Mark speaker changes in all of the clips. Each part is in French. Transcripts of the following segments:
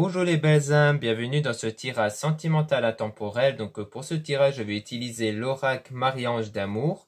Speaker 1: Bonjour les belles âmes, bienvenue dans ce tirage sentimental intemporel. Donc pour ce tirage, je vais utiliser l'oracle Marie-Ange d'amour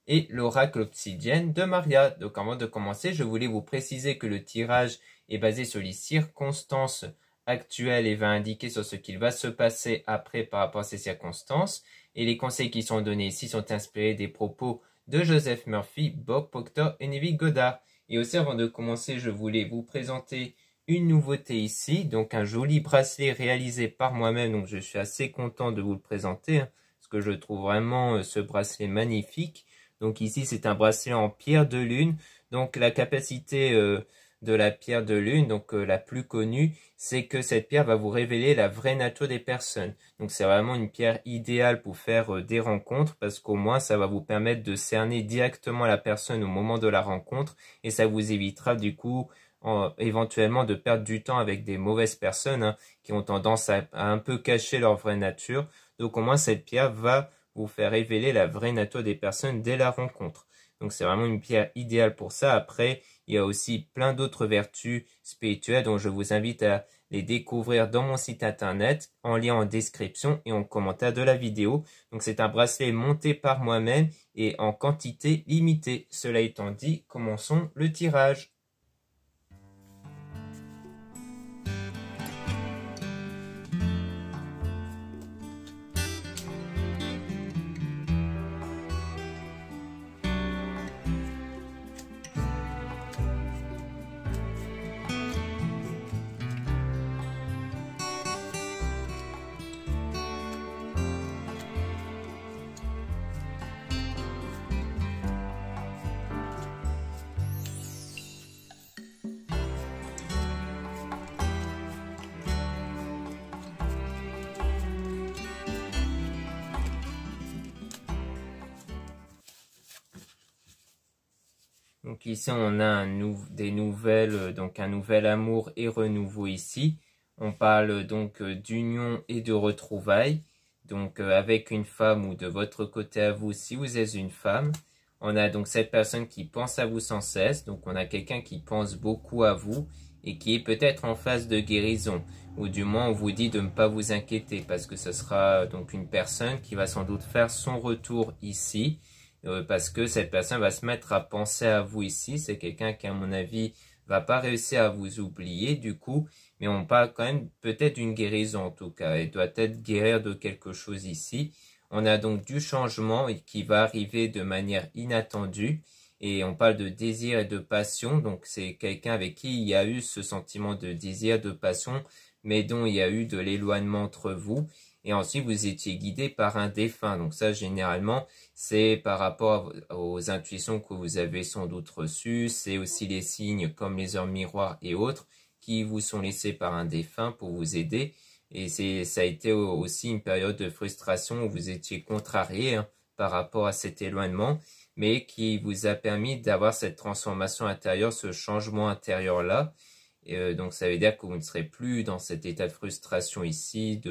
Speaker 1: et l'oracle obsidienne de Maria. Donc avant de commencer, je voulais vous préciser que le tirage est basé sur les circonstances actuelles et va indiquer sur ce qu'il va se passer après par rapport à ces circonstances. Et les conseils qui sont donnés ici sont inspirés des propos de Joseph Murphy, Bob Proctor et Neville Goddard. Et aussi avant de commencer, je voulais vous présenter une nouveauté ici, donc un joli bracelet réalisé par moi-même, donc je suis assez content de vous le présenter, parce que je trouve vraiment ce bracelet magnifique. Donc ici c'est un bracelet en pierre de lune, donc la capacité de la pierre de lune, donc la plus connue, c'est que cette pierre va vous révéler la vraie nature des personnes. Donc c'est vraiment une pierre idéale pour faire des rencontres, parce qu'au moins ça va vous permettre de cerner directement la personne au moment de la rencontre, et ça vous évitera du coup éventuellement de perdre du temps avec des mauvaises personnes qui ont tendance à un peu cacher leur vraie nature. Donc au moins cette pierre va vous faire révéler la vraie nature des personnes dès la rencontre. Donc c'est vraiment une pierre idéale pour ça. Après, il y a aussi plein d'autres vertus spirituelles dont je vous invite à les découvrir dans mon site internet en lien en description et en commentaire de la vidéo. Donc c'est un bracelet monté par moi-même et en quantité limitée. Cela étant dit, commençons le tirage. Donc ici on a des nouvelles, donc un nouvel amour et renouveau ici. On parle donc d'union et de retrouvailles, donc avec une femme ou de votre côté à vous si vous êtes une femme. On a donc cette personne qui pense à vous sans cesse, donc on a quelqu'un qui pense beaucoup à vous et qui est peut-être en phase de guérison. Ou du moins on vous dit de ne pas vous inquiéter parce que ce sera donc une personne qui va sans doute faire son retour ici. Parce que cette personne va se mettre à penser à vous ici. C'est quelqu'un qui, à mon avis, va pas réussir à vous oublier du coup. Mais on parle quand même peut-être d'une guérison en tout cas. Elle doit être guérir de quelque chose ici. On a donc du changement qui va arriver de manière inattendue. Et on parle de désir et de passion. Donc c'est quelqu'un avec qui il y a eu ce sentiment de désir, de passion, mais dont il y a eu de l'éloignement entre vous. Et ensuite, vous étiez guidé par un défunt. Donc ça, généralement, c'est par rapport aux intuitions que vous avez sans doute reçues. C'est aussi les signes comme les heures miroirs et autres qui vous sont laissés par un défunt pour vous aider. Et ça a été aussi une période de frustration où vous étiez contrarié par rapport à cet éloignement, mais qui vous a permis d'avoir cette transformation intérieure, ce changement intérieur-là. Donc ça veut dire que vous ne serez plus dans cet état de frustration ici,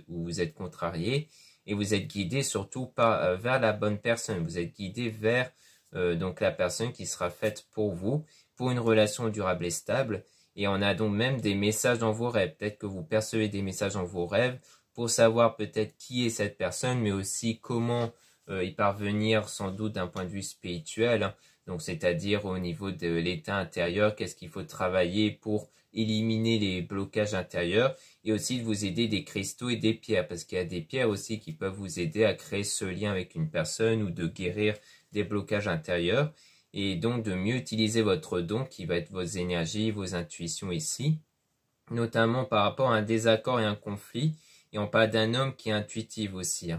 Speaker 1: où vous êtes contrarié, et vous êtes guidé surtout vers la bonne personne. Vous êtes guidé vers donc la personne qui sera faite pour vous, pour une relation durable et stable. Et on a donc même des messages dans vos rêves. Peut-être que vous percevez des messages dans vos rêves pour savoir peut-être qui est cette personne, mais aussi comment y parvenir sans doute d'un point de vue spirituel. Donc, c'est-à-dire au niveau de l'état intérieur, qu'est-ce qu'il faut travailler pour éliminer les blocages intérieurs et aussi de vous aider des cristaux et des pierres parce qu'il y a des pierres aussi qui peuvent vous aider à créer ce lien avec une personne ou de guérir des blocages intérieurs et donc de mieux utiliser votre don qui va être vos énergies, vos intuitions ici, notamment par rapport à un désaccord et un conflit. Et on parle d'un homme qui est intuitif aussi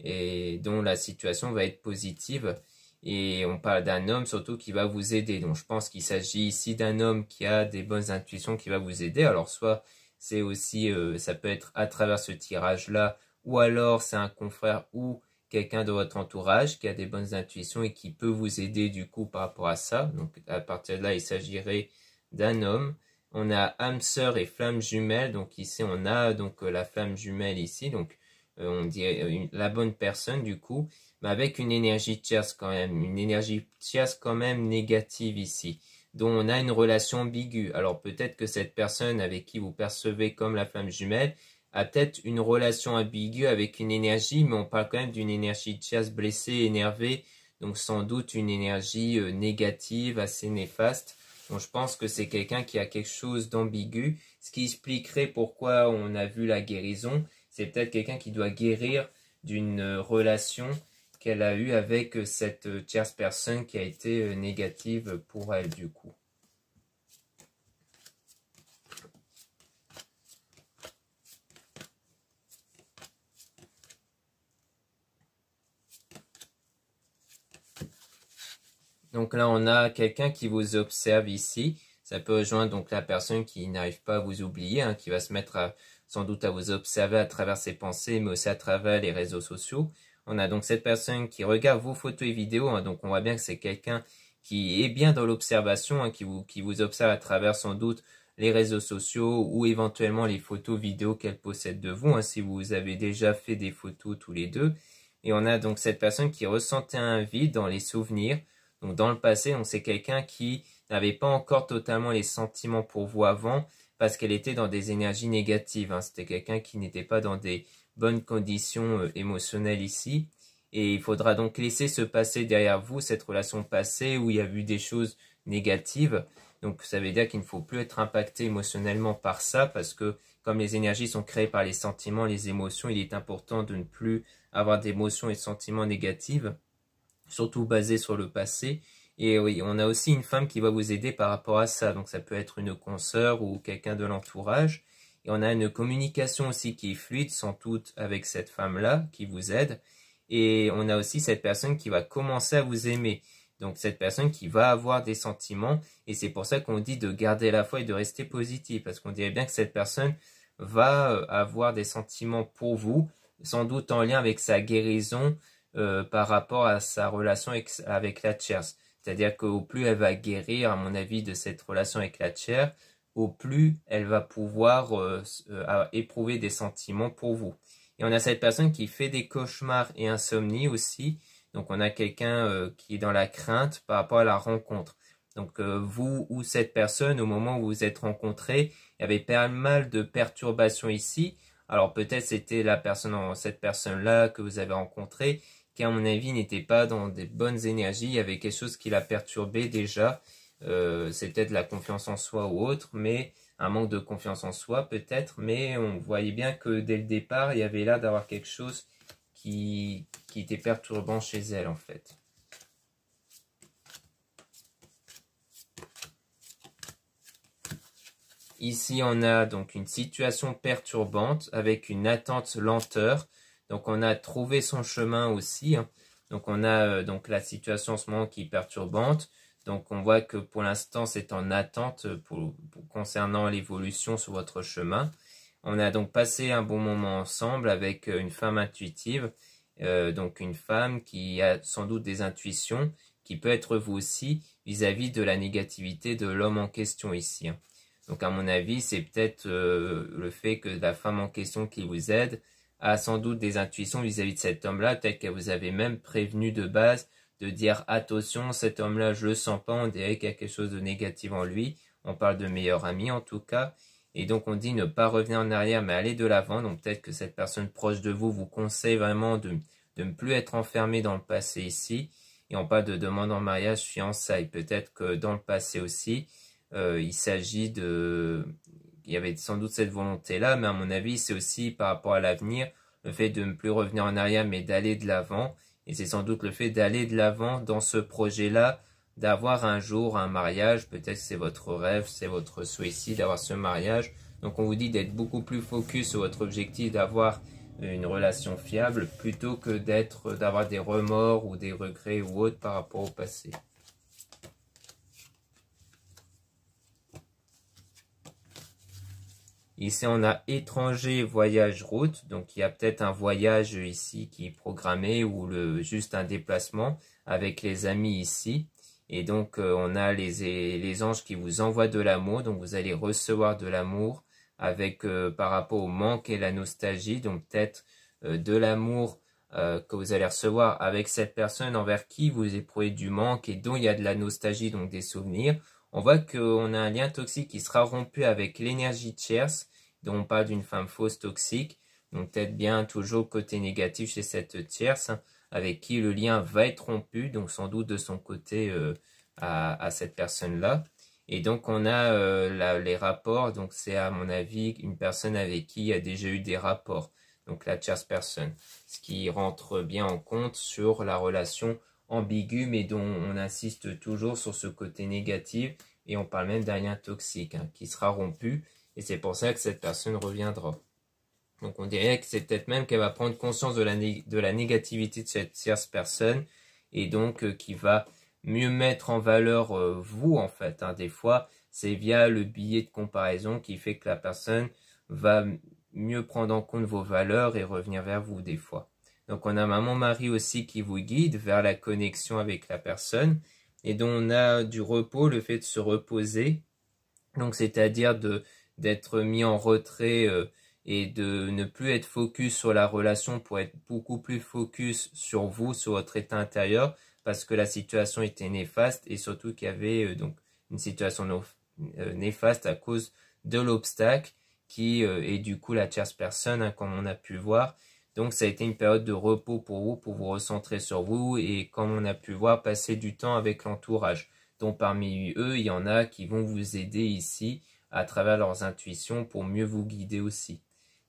Speaker 1: et dont la situation va être positive. Et on parle d'un homme surtout qui va vous aider. Donc je pense qu'il s'agit ici d'un homme qui a des bonnes intuitions qui va vous aider. Alors soit c'est aussi, ça peut être à travers ce tirage-là, ou alors c'est un confrère ou quelqu'un de votre entourage qui a des bonnes intuitions et qui peut vous aider du coup par rapport à ça. Donc à partir de là, il s'agirait d'un homme. On a âme sœur et flamme jumelle. Donc ici, on a donc la flamme jumelle ici. Donc on dirait la bonne personne du coup, mais avec une énergie tierce quand même, une énergie tierce quand même négative ici. dont on a une relation ambiguë. Alors peut-être que cette personne avec qui vous percevez comme la flamme jumelle a peut-être une relation ambiguë avec une énergie, mais on parle quand même d'une énergie tierce blessée, énervée, donc sans doute une énergie négative, assez néfaste. Donc je pense que c'est quelqu'un qui a quelque chose d'ambigu, ce qui expliquerait pourquoi on a vu la guérison. C'est peut-être quelqu'un qui doit guérir d'une relation qu'elle a eue avec cette tierce personne qui a été négative pour elle du coup. Donc là, on a quelqu'un qui vous observe ici. Ça peut rejoindre donc la personne qui n'arrive pas à vous oublier, hein, qui va se mettre sans doute à vous observer à travers ses pensées, mais aussi à travers les réseaux sociaux. On a donc cette personne qui regarde vos photos et vidéos, hein, donc on voit bien que c'est quelqu'un qui est bien dans l'observation, hein, qui vous observe à travers sans doute les réseaux sociaux ou éventuellement les photos, vidéos qu'elle possède de vous, hein, si vous avez déjà fait des photos tous les deux. Et on a donc cette personne qui ressentait un vide dans les souvenirs. Donc dans le passé, on sait quelqu'un qui n'avait pas encore totalement les sentiments pour vous avant parce qu'elle était dans des énergies négatives, hein. C'était quelqu'un qui n'était pas dans des bonnes conditions émotionnelles ici. Et il faudra donc laisser se passer derrière vous cette relation passée où il y a eu des choses négatives. Donc ça veut dire qu'il ne faut plus être impacté émotionnellement par ça parce que comme les énergies sont créées par les sentiments, les émotions, il est important de ne plus avoir d'émotions et de sentiments négatifs, surtout basés sur le passé. Et oui, on a aussi une femme qui va vous aider par rapport à ça. Donc ça peut être une consoeur ou quelqu'un de l'entourage. Et on a une communication aussi qui est fluide, sans doute, avec cette femme-là qui vous aide. Et on a aussi cette personne qui va commencer à vous aimer. Donc cette personne qui va avoir des sentiments. Et c'est pour ça qu'on dit de garder la foi et de rester positif. Parce qu'on dirait bien que cette personne va avoir des sentiments pour vous, sans doute en lien avec sa guérison par rapport à sa relation avec la tierce. C'est-à-dire qu'au plus elle va guérir, à mon avis, de cette relation avec la tierce, au plus elle va pouvoir éprouver des sentiments pour vous. Et on a cette personne qui fait des cauchemars et insomnie aussi. Donc on a quelqu'un qui est dans la crainte par rapport à la rencontre. Donc vous ou cette personne, au moment où vous vous êtes rencontrés, il y avait pas mal de perturbations ici. Alors peut-être c'était cette personne-là que vous avez rencontrée, qui à mon avis n'était pas dans des bonnes énergies. Il y avait quelque chose qui l'a perturbé déjà. C'est peut-être la confiance en soi ou autre, mais un manque de confiance en soi peut-être. Mais on voyait bien que dès le départ, il y avait là d'avoir quelque chose qui était perturbant chez elle en fait. Ici, on a donc une situation perturbante avec une attente lenteur. Donc, on a trouvé son chemin aussi, hein. Donc, on a donc la situation en ce moment qui est perturbante. Donc, on voit que pour l'instant, c'est en attente concernant l'évolution sur votre chemin. On a donc passé un bon moment ensemble avec une femme intuitive. Donc, une femme qui a sans doute des intuitions, qui peut être vous aussi vis-à-vis de la négativité de l'homme en question ici, hein. Donc à mon avis, c'est peut-être le fait que la femme en question qui vous aide a sans doute des intuitions vis-à-vis de cet homme-là. Peut-être qu'elle vous avait même prévenu de base de dire attention, cet homme-là, je le sens pas, on dirait qu'il y a quelque chose de négatif en lui. On parle de meilleur ami en tout cas. Et donc on dit ne pas revenir en arrière mais aller de l'avant. Donc peut-être que cette personne proche de vous conseille vraiment de ne plus être enfermé dans le passé ici. Et on parle de demande en mariage, fiançailles. Peut-être que dans le passé aussi, il s'agit il y avait sans doute cette volonté-là, mais à mon avis, c'est aussi par rapport à l'avenir, le fait de ne plus revenir en arrière, mais d'aller de l'avant. Et c'est sans doute le fait d'aller de l'avant dans ce projet-là, d'avoir un jour un mariage. Peut-être que c'est votre rêve, c'est votre souhait ici d'avoir ce mariage. Donc on vous dit d'être beaucoup plus focus sur votre objectif d'avoir une relation fiable, plutôt que d'avoir des remords ou des regrets ou autres par rapport au passé. Ici, on a étranger, voyage, route. Donc, il y a peut-être un voyage ici qui est programmé ou juste un déplacement avec les amis ici. Et donc, on a les anges qui vous envoient de l'amour. Donc, vous allez recevoir de l'amour avec par rapport au manque et la nostalgie. Donc, peut-être de l'amour que vous allez recevoir avec cette personne envers qui vous éprouvez du manque et dont il y a de la nostalgie, donc des souvenirs. on voit qu'on a un lien toxique qui sera rompu avec l'énergie tierce, dont on parle d'une femme fausse toxique. Donc peut-être bien toujours côté négatif chez cette tierce, hein, avec qui le lien va être rompu, donc sans doute de son côté à cette personne-là. Et donc on a les rapports, donc c'est à mon avis une personne avec qui il y a déjà eu des rapports, donc la tierce personne, ce qui rentre bien en compte sur la relation ambiguë, mais dont on insiste toujours sur ce côté négatif, et on parle même d'un lien toxique hein, qui sera rompu, et c'est pour ça que cette personne reviendra. Donc on dirait que c'est peut-être même qu'elle va prendre conscience de la négativité de cette tierce personne, et donc qui va mieux mettre en valeur vous en fait. Hein. Des fois, c'est via le biais de comparaison qui fait que la personne va mieux prendre en compte vos valeurs et revenir vers vous des fois. Donc on a Maman Marie aussi qui vous guide vers la connexion avec la personne, et dont on a du repos, le fait de se reposer, donc c'est-à-dire d'être mis en retrait et de ne plus être focus sur la relation pour être beaucoup plus focus sur vous, sur votre état intérieur, parce que la situation était néfaste et surtout qu'il y avait donc une situation néfaste à cause de l'obstacle qui est du coup la tierce personne, hein, comme on a pu voir. Donc ça a été une période de repos pour vous recentrer sur vous et comme on a pu voir, passer du temps avec l'entourage. Donc parmi eux, il y en a qui vont vous aider ici à travers leurs intuitions pour mieux vous guider aussi.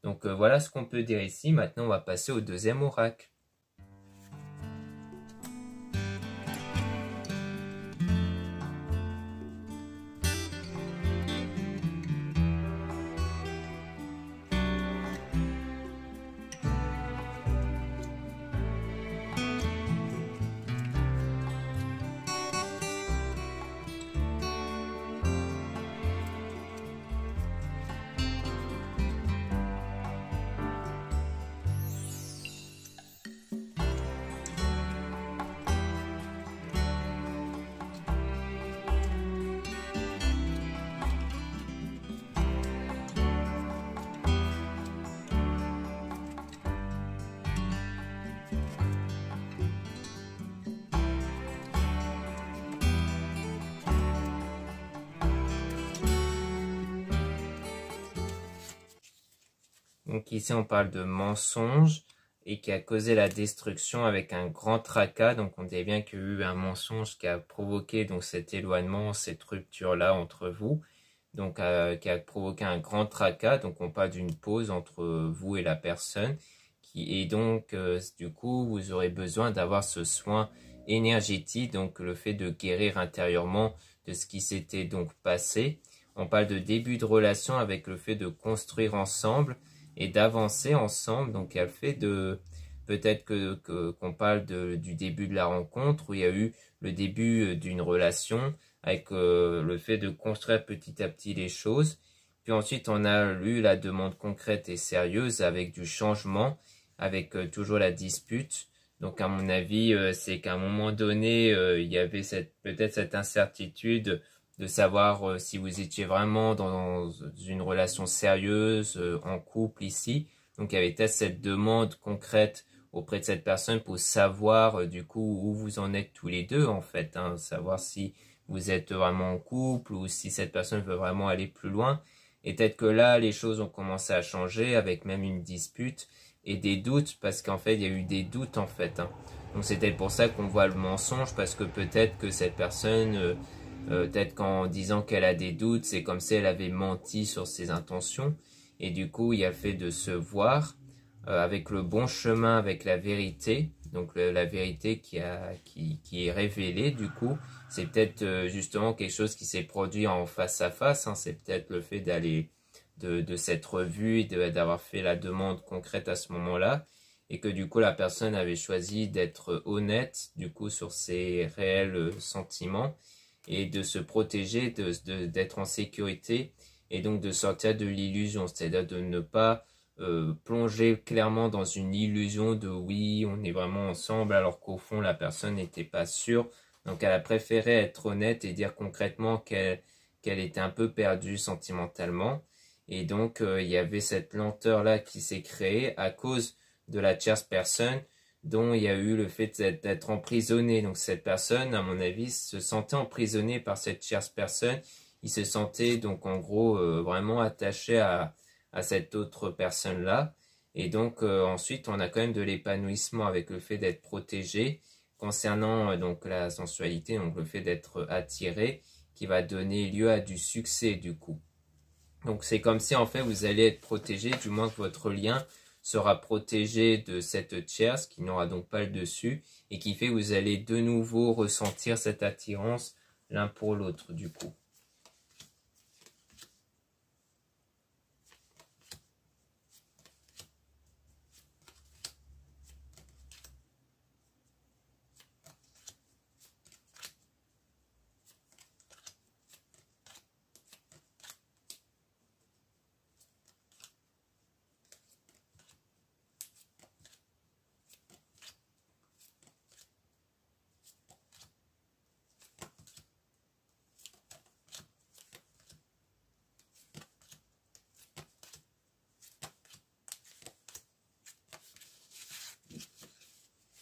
Speaker 1: Donc voilà ce qu'on peut dire ici. Maintenant, on va passer au deuxième oracle. Donc ici, on parle de mensonge et qui a causé la destruction avec un grand tracas. Donc on dit bien qu'il y a eu un mensonge qui a provoqué donc cet éloignement, cette rupture-là entre vous. Donc qui a provoqué un grand tracas. Donc on parle d'une pause entre vous et la personne. Et donc du coup, vous aurez besoin d'avoir ce soin énergétique, donc le fait de guérir intérieurement de ce qui s'était donc passé. On parle de début de relation avec le fait de construire ensemble et d'avancer ensemble. Donc il y a le fait de peut-être qu'on parle du début de la rencontre où il y a eu le début d'une relation avec le fait de construire petit à petit les choses. Puis ensuite on a eu la demande concrète et sérieuse avec du changement, avec toujours la dispute. Donc à mon avis c'est qu'à un moment donné il y avait peut-être cette incertitude de savoir si vous étiez vraiment dans une relation sérieuse, en couple ici. Donc il y avait peut-être cette demande concrète auprès de cette personne pour savoir du coup où vous en êtes tous les deux en fait, hein, savoir si vous êtes vraiment en couple ou si cette personne veut vraiment aller plus loin. Et peut-être que là les choses ont commencé à changer avec même une dispute et des doutes parce qu'en fait il y a eu des doutes en fait. Hein. Donc c'était pour ça qu'on voit le mensonge parce que peut-être que cette personne peut-être qu'en disant qu'elle a des doutes, c'est comme si elle avait menti sur ses intentions. Et du coup, il y a le fait de se voir avec le bon chemin, avec la vérité. Donc la vérité qui est révélée, du coup, c'est peut-être justement quelque chose qui s'est produit en face à face. Hein. C'est peut-être le fait d'aller de s'être vu et d'avoir fait la demande concrète à ce moment-là. Et que du coup, la personne avait choisi d'être honnête, du coup, sur ses réels sentiments. Et de se protéger, d'être en sécurité et donc de sortir de l'illusion, c'est-à-dire de ne pas plonger clairement dans une illusion de oui, on est vraiment ensemble alors qu'au fond la personne n'était pas sûre. Donc elle a préféré être honnête et dire concrètement qu'elle était un peu perdue sentimentalement. Et donc il y avait cette lenteur-là qui s'est créée à cause de la tierce personne dont il y a eu le fait d'être emprisonné. Donc cette personne, à mon avis, se sentait emprisonnée par cette tierce personne. Il se sentait donc en gros vraiment attaché à cette autre personne-là. Et donc ensuite, on a quand même de l'épanouissement avec le fait d'être protégé concernant donc la sensualité, donc le fait d'être attiré, qui va donner lieu à du succès du coup. Donc c'est comme si en fait vous allez être protégé, du moins que votre lien sera protégé de cette tierce qui n'aura donc pas le dessus et qui fait que vous allez de nouveau ressentir cette attirance l'un pour l'autre du coup.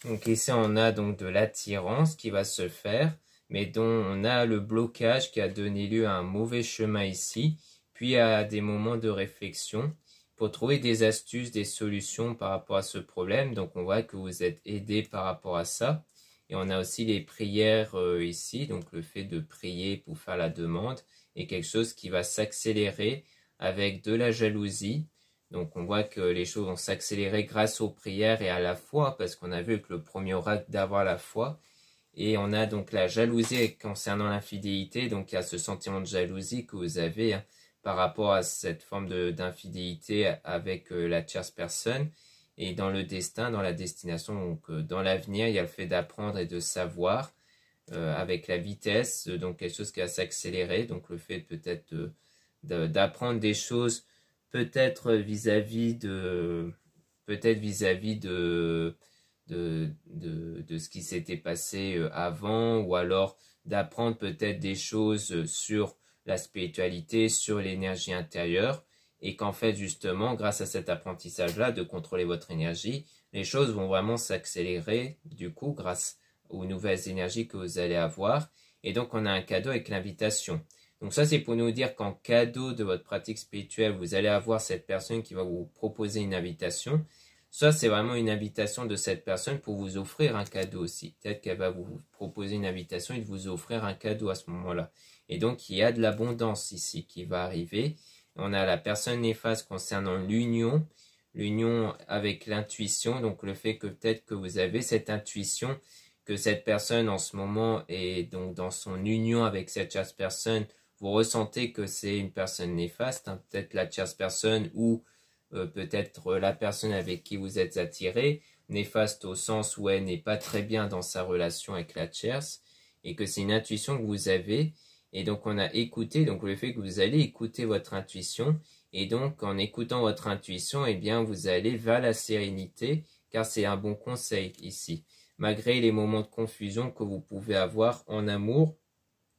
Speaker 1: Donc ici on a donc de l'attirance qui va se faire, mais dont on a le blocage qui a donné lieu à un mauvais chemin ici, puis à des moments de réflexion pour trouver des astuces, des solutions par rapport à ce problème. Donc on voit que vous êtes aidé par rapport à ça. Et on a aussi les prières ici, donc le fait de prier pour faire la demande est quelque chose qui va s'accélérer avec de la jalousie. Donc on voit que les choses vont s'accélérer grâce aux prières et à la foi, parce qu'on a vu que le premier oracle d'avoir la foi. Et on a donc la jalousie concernant l'infidélité, donc il y a ce sentiment de jalousie que vous avez par rapport à cette forme d'infidélité avec la tierce personne. Et dans le destin, dans la destination, donc dans l'avenir, il y a le fait d'apprendre et de savoir avec la vitesse, donc quelque chose qui va s'accélérer, donc le fait peut-être d'apprendre des choses peut-être vis-à-vis de ce qui s'était passé avant, ou alors d'apprendre peut-être des choses sur la spiritualité, sur l'énergie intérieure, et qu'en fait justement grâce à cet apprentissage-là de contrôler votre énergie, les choses vont vraiment s'accélérer du coup grâce aux nouvelles énergies que vous allez avoir. Et donc on a un cadeau avec l'invitation. Donc ça, c'est pour nous dire qu'en cadeau de votre pratique spirituelle, vous allez avoir cette personne qui va vous proposer une invitation. Ça, c'est vraiment une invitation de cette personne pour vous offrir un cadeau aussi. Peut-être qu'elle va vous proposer une invitation et de vous offrir un cadeau à ce moment-là. Et donc, il y a de l'abondance ici qui va arriver. On a la personne néfaste concernant l'union avec l'intuition. Donc, le fait que peut-être que vous avez cette intuition, que cette personne en ce moment est donc dans son union avec cette tierce personne, vous ressentez que c'est une personne néfaste, peut-être la tierce personne ou peut-être la personne avec qui vous êtes attiré, néfaste au sens où elle n'est pas très bien dans sa relation avec la tierce, et que c'est une intuition que vous avez, et donc on a écouté, donc le fait que vous allez écouter votre intuition, et donc en écoutant votre intuition, eh bien vous allez vers la sérénité, car c'est un bon conseil ici, malgré les moments de confusion que vous pouvez avoir en amour.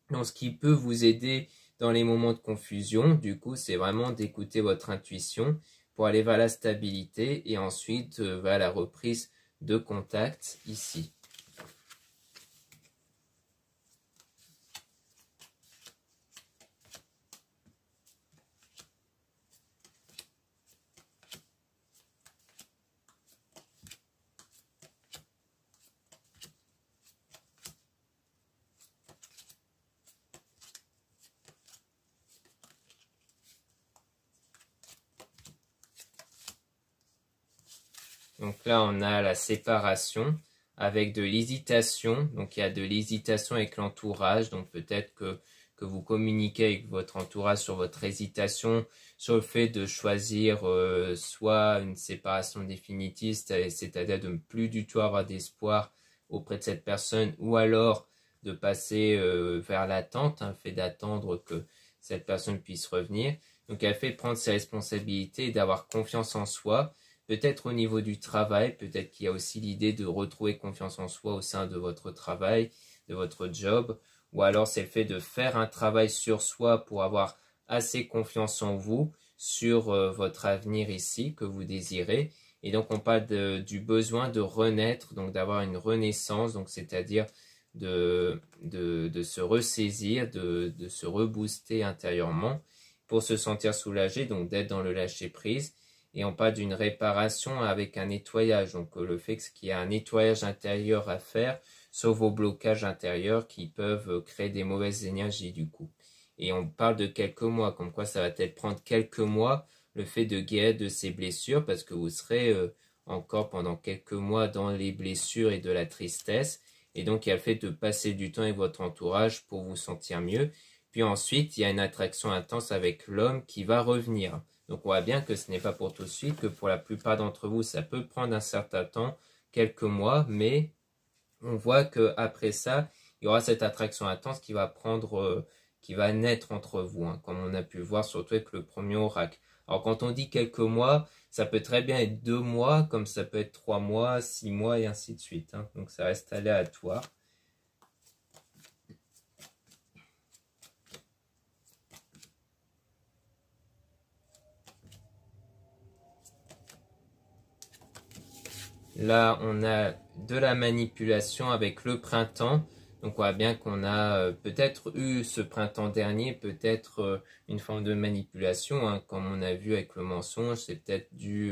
Speaker 1: Donc, ce qui peut vous aider dans les moments de confusion, du coup, c'est vraiment d'écouter votre intuition pour aller vers la stabilité et ensuite vers la reprise de contact ici. Donc là, on a la séparation avec de l'hésitation. Donc il y a de l'hésitation avec l'entourage. Donc peut-être que vous communiquez avec votre entourage sur votre hésitation, sur le fait de choisir soit une séparation définitive, c'est-à-dire de ne plus du tout avoir d'espoir auprès de cette personne, ou alors de passer vers l'attente, le fait d'attendre que cette personne puisse revenir. Donc elle fait prendre ses responsabilités et d'avoir confiance en soi. Peut-être au niveau du travail, peut-être qu'il y a aussi l'idée de retrouver confiance en soi au sein de votre travail, de votre job, ou alors c'est le fait de faire un travail sur soi pour avoir assez confiance en vous, sur votre avenir ici que vous désirez, Et donc on parle du besoin de renaître, donc d'avoir une renaissance, donc c'est-à-dire de se ressaisir, de se rebooster intérieurement pour se sentir soulagé, donc d'être dans le lâcher-prise. Et on parle d'une réparation avec un nettoyage, donc le fait qu'il y a un nettoyage intérieur à faire sur vos blocages intérieurs qui peuvent créer des mauvaises énergies du coup. Et on parle de quelques mois, comme quoi ça va peut-être prendre quelques mois le fait de guérir de ces blessures, parce que vous serez encore pendant quelques mois dans les blessures et de la tristesse. Et donc il y a le fait de passer du temps avec votre entourage pour vous sentir mieux. Puis ensuite, il y a une attraction intense avec l'homme qui va revenir. Donc on voit bien que ce n'est pas pour tout de suite, que pour la plupart d'entre vous, ça peut prendre un certain temps, quelques mois, mais on voit qu'après ça, il y aura cette attraction intense qui va qui va naître entre vous, hein, comme on a pu le voir surtout avec le premier oracle. Alors quand on dit quelques mois, ça peut très bien être 2 mois, comme ça peut être 3 mois, 6 mois et ainsi de suite, hein. Donc ça reste aléatoire. Là, on a de la manipulation avec le printemps. Donc, on voit bien qu'on a peut-être eu ce printemps dernier, peut-être une forme de manipulation, hein, comme on a vu avec le mensonge, c'est peut-être dû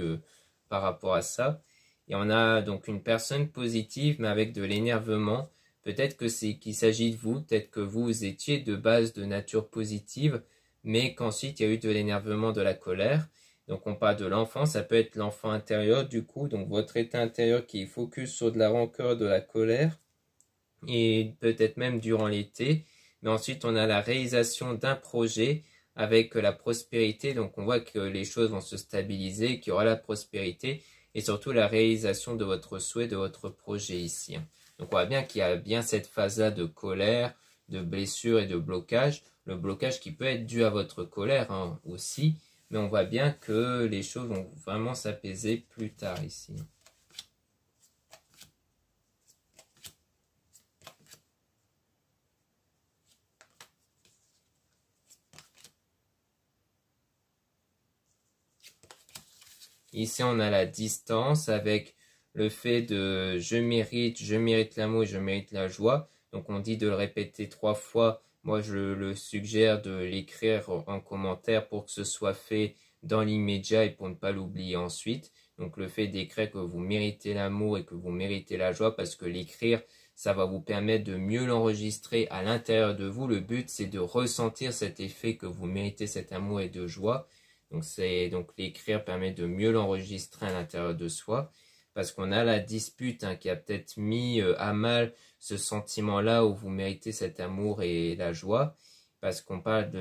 Speaker 1: par rapport à ça. Et on a donc une personne positive, mais avec de l'énervement. Peut-être que c'est qu'il s'agit de vous, peut-être que vous étiez de base de nature positive, mais qu'ensuite il y a eu de l'énervement, de la colère. Donc on parle de l'enfant, ça peut être l'enfant intérieur du coup, donc votre état intérieur qui est focus sur de la rancœur, de la colère, et peut-être même durant l'été. Mais ensuite on a la réalisation d'un projet avec la prospérité, donc on voit que les choses vont se stabiliser, qu'il y aura la prospérité, et surtout la réalisation de votre souhait, de votre projet ici. Donc on voit bien qu'il y a bien cette phase-là de colère, de blessure et de blocage. Le blocage qui peut être dû à votre colère hein, aussi, mais on voit bien que les choses vont vraiment s'apaiser plus tard ici. Ici, on a la distance avec le fait de je mérite l'amour et je mérite la joie. Donc, on dit de le répéter 3 fois. Moi, je le suggère de l'écrire en commentaire pour que ce soit fait dans l'immédiat et pour ne pas l'oublier ensuite. Donc, le fait d'écrire que vous méritez l'amour et que vous méritez la joie, parce que l'écrire, ça va vous permettre de mieux l'enregistrer à l'intérieur de vous. Le but, c'est de ressentir cet effet que vous méritez cet amour et de joie. Donc l'écrire permet de mieux l'enregistrer à l'intérieur de soi, parce qu'on a la dispute hein, qui a peut-être mis à mal ce sentiment-là où vous méritez cet amour et la joie, parce qu'on parle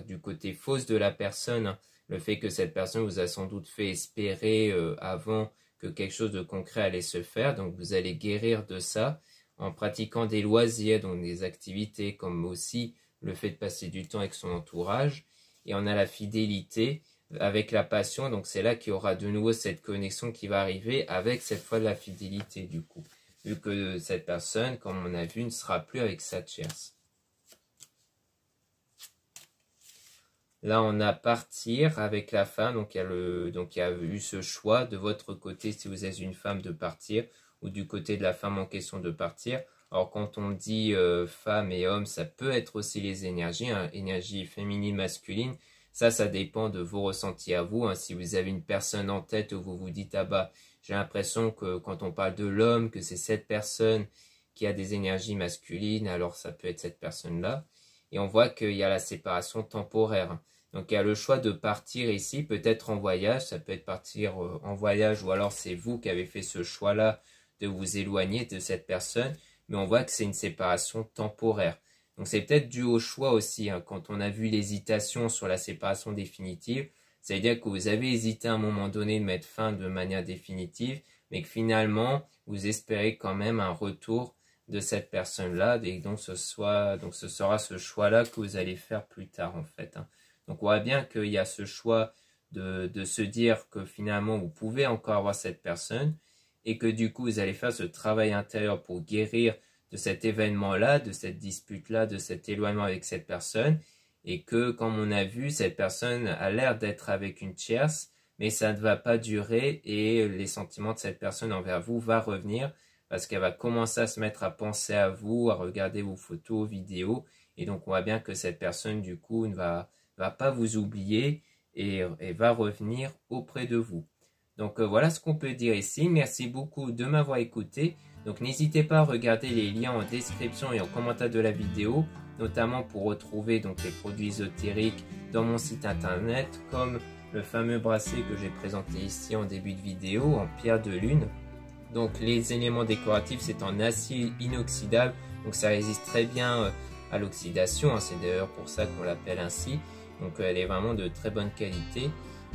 Speaker 1: du côté fausse de la personne, hein, le fait que cette personne vous a sans doute fait espérer avant que quelque chose de concret allait se faire, donc vous allez guérir de ça en pratiquant des loisirs, donc des activités comme aussi le fait de passer du temps avec son entourage. Et on a la fidélité avec la passion, donc c'est là qu'il y aura de nouveau cette connexion qui va arriver avec cette fois de la fidélité du coup, vu que cette personne, comme on a vu, ne sera plus avec sa tierce. Là, on a partir avec la femme, donc il y a eu ce choix de votre côté, si vous êtes une femme, de partir, ou du côté de la femme en question de partir. Alors, quand on dit femme et homme, ça peut être aussi les énergies, hein, énergie féminine, masculine. Ça dépend de vos ressentis à vous. Hein. Si vous avez une personne en tête où vous vous dites, ah bah, j'ai l'impression que quand on parle de l'homme, que c'est cette personne qui a des énergies masculines, alors ça peut être cette personne-là. Et on voit qu'il y a la séparation temporaire. Donc il y a le choix de partir ici, peut-être en voyage, ça peut être partir en voyage ou alors c'est vous qui avez fait ce choix-là de vous éloigner de cette personne, mais on voit que c'est une séparation temporaire. Donc c'est peut-être dû au choix aussi, hein. Quand on a vu l'hésitation sur la séparation définitive, ça veut dire que vous avez hésité à un moment donné de mettre fin de manière définitive, mais que finalement vous espérez quand même un retour de cette personne-là, et donc ce sera ce choix-là que vous allez faire plus tard en fait, hein. Donc on voit bien qu'il y a ce choix de se dire que finalement vous pouvez encore avoir cette personne et que du coup vous allez faire ce travail intérieur pour guérir de cet événement-là, de cette dispute-là, de cet éloignement avec cette personne, et que comme on a vu, cette personne a l'air d'être avec une tierce, mais ça ne va pas durer et les sentiments de cette personne envers vous va revenir parce qu'elle va commencer à se mettre à penser à vous, à regarder vos photos, vidéos, et donc on voit bien que cette personne du coup ne va pas vous oublier et va revenir auprès de vous. Donc voilà ce qu'on peut dire ici. Merci beaucoup de m'avoir écouté. Donc n'hésitez pas à regarder les liens en description et en commentaire de la vidéo, notamment pour retrouver donc les produits ésotériques dans mon site internet, comme le fameux bracelet que j'ai présenté ici en début de vidéo en pierre de lune. Donc les éléments décoratifs, c'est en acier inoxydable, donc ça résiste très bien à l'oxydation, hein, c'est d'ailleurs pour ça qu'on l'appelle ainsi. Donc elle est vraiment de très bonne qualité.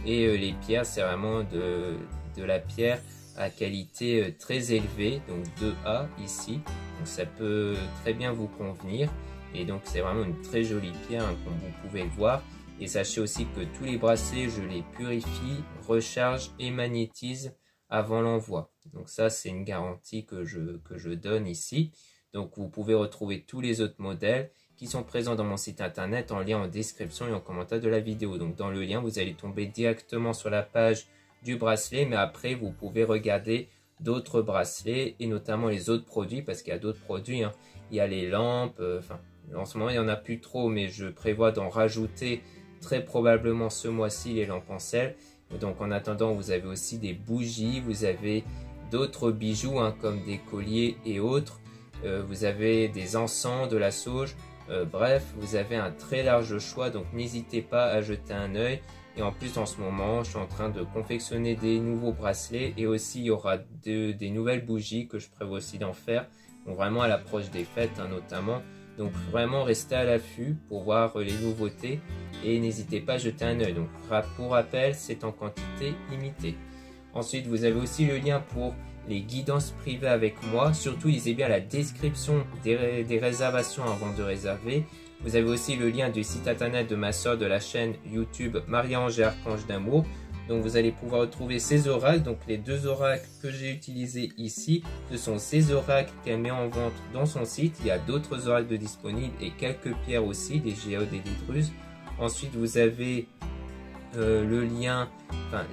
Speaker 1: Et les pierres, c'est vraiment de la pierre à qualité très élevée, donc 2A ici. Donc ça peut très bien vous convenir. Et donc c'est vraiment une très jolie pierre, hein, comme vous pouvez le voir. Et sachez aussi que tous les bracelets, je les purifie, recharge et magnétise avant l'envoi. Donc ça, c'est une garantie que je donne ici. Donc vous pouvez retrouver tous les autres modèles qui sont présents dans mon site internet en lien en description et en commentaire de la vidéo. Donc dans le lien, vous allez tomber directement sur la page du bracelet, mais après vous pouvez regarder d'autres bracelets et notamment les autres produits, parce qu'il y a d'autres produits, hein. Il y a les lampes, en ce moment il n'y en a plus trop, mais je prévois d'en rajouter très probablement ce mois-ci les lampes en sel. Donc en attendant, vous avez aussi des bougies, vous avez d'autres bijoux, hein, comme des colliers et autres. Vous avez des encens, de la sauge. Bref, vous avez un très large choix, donc n'hésitez pas à jeter un œil. Et en plus, en ce moment, je suis en train de confectionner des nouveaux bracelets et aussi il y aura des nouvelles bougies que je prévois aussi d'en faire. Donc vraiment à l'approche des fêtes, hein, notamment. Donc vraiment restez à l'affût pour voir les nouveautés et n'hésitez pas à jeter un œil. Donc pour rappel, c'est en quantité limitée. Ensuite, vous avez aussi le lien pour les guidances privées avec moi. Surtout, lisez bien la description des réservations avant de réserver. Vous avez aussi le lien du site internet de ma soeur de la chaîne YouTube Marie-Ange et Archange d'amour. Donc vous allez pouvoir retrouver ces oracles. Donc les deux oracles que j'ai utilisés ici, ce sont ces oracles qu'elle met en vente dans son site. Il y a d'autres oracles disponibles et quelques pierres aussi, des géodes et des druses. Ensuite, vous avez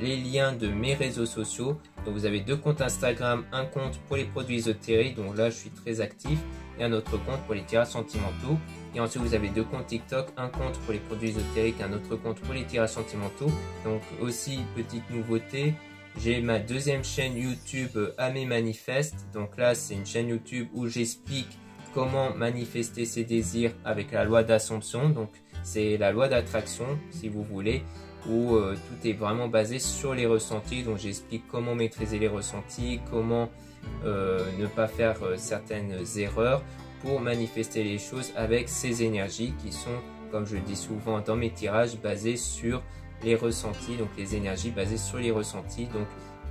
Speaker 1: les liens de mes réseaux sociaux. Donc vous avez deux comptes Instagram, un compte pour les produits ésotériques, donc là je suis très actif, et un autre compte pour les tirages sentimentaux. Et ensuite vous avez deux comptes TikTok, un compte pour les produits ésotériques, un autre compte pour les tirages sentimentaux. Donc aussi petite nouveauté, j'ai ma deuxième chaîne YouTube Amé Manifeste. Donc là c'est une chaîne YouTube où j'explique comment manifester ses désirs avec la loi d'Assomption. Donc c'est la loi d'attraction si vous voulez, où tout est vraiment basé sur les ressentis. Donc j'explique comment maîtriser les ressentis, comment ne pas faire certaines erreurs pour manifester les choses avec ces énergies qui sont, comme je le dis souvent dans mes tirages, basées sur les ressentis, donc les énergies basées sur les ressentis. Donc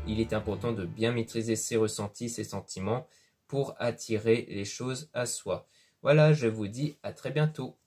Speaker 1: il est important de bien maîtriser ces ressentis, ces sentiments pour attirer les choses à soi. Voilà, je vous dis à très bientôt.